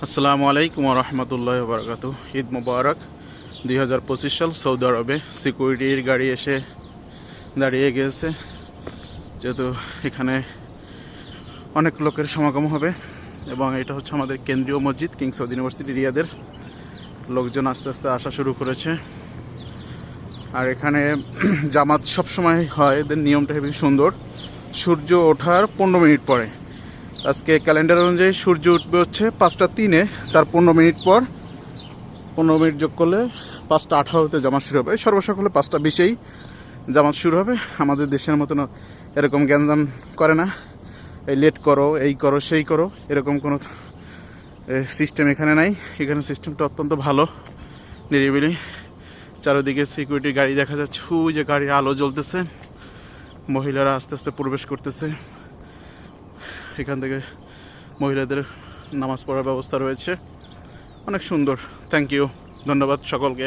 আসসালামু আলাইকুম রহমতুল্লাহ বরকাত। ঈদ মুবারক। 2025 সাল সৌদি আরবে সিকিউরিটির গাড়ি এসে দাঁড়িয়ে গিয়েছে, যেহেতু এখানে অনেক লোকের সমাগম হবে এবং এটা হচ্ছে আমাদের কেন্দ্রীয় মসজিদ কিং সৌদ ইউনিভার্সিটি রিয়াদের। লোকজন আস্তে আস্তে আসা শুরু করেছে। আর এখানে জামাত সবসময় হয়, এদের নিয়মটা খুবই সুন্দর। সূর্য ওঠার 15 মিনিট পরে, আজকে ক্যালেন্ডার অনুযায়ী সূর্য উঠবে হচ্ছে 5টা 3-এ, তার 15 মিনিট পর 15 মিনিট যোগ করলে 5টা 18-তে জামাত শুরু হবে। সর্বসকলে 5টা 20-এই জামাত শুরু হবে। আমাদের দেশের মতন এরকম গ্যাঞ্জাম করে না, এই লেট করো, এই করো, সেই করো, এরকম কোনো সিস্টেম এখানে নাই। এখানে সিস্টেমটা অত্যন্ত ভালো, নিরিবিলি। চারিদিকে সিকিউরিটি গাড়ি দেখা যাচ্ছে, ওই যে গাড়ি আলো জ্বলতেছে, মহিলারা আস্তে আস্তে প্রবেশ করতেছে। এখান থেকে মহিলাদের নামাজ পড়ার ব্যবস্থা রয়েছে, অনেক সুন্দর। থ্যাংক ইউ, ধন্যবাদ সকলকে।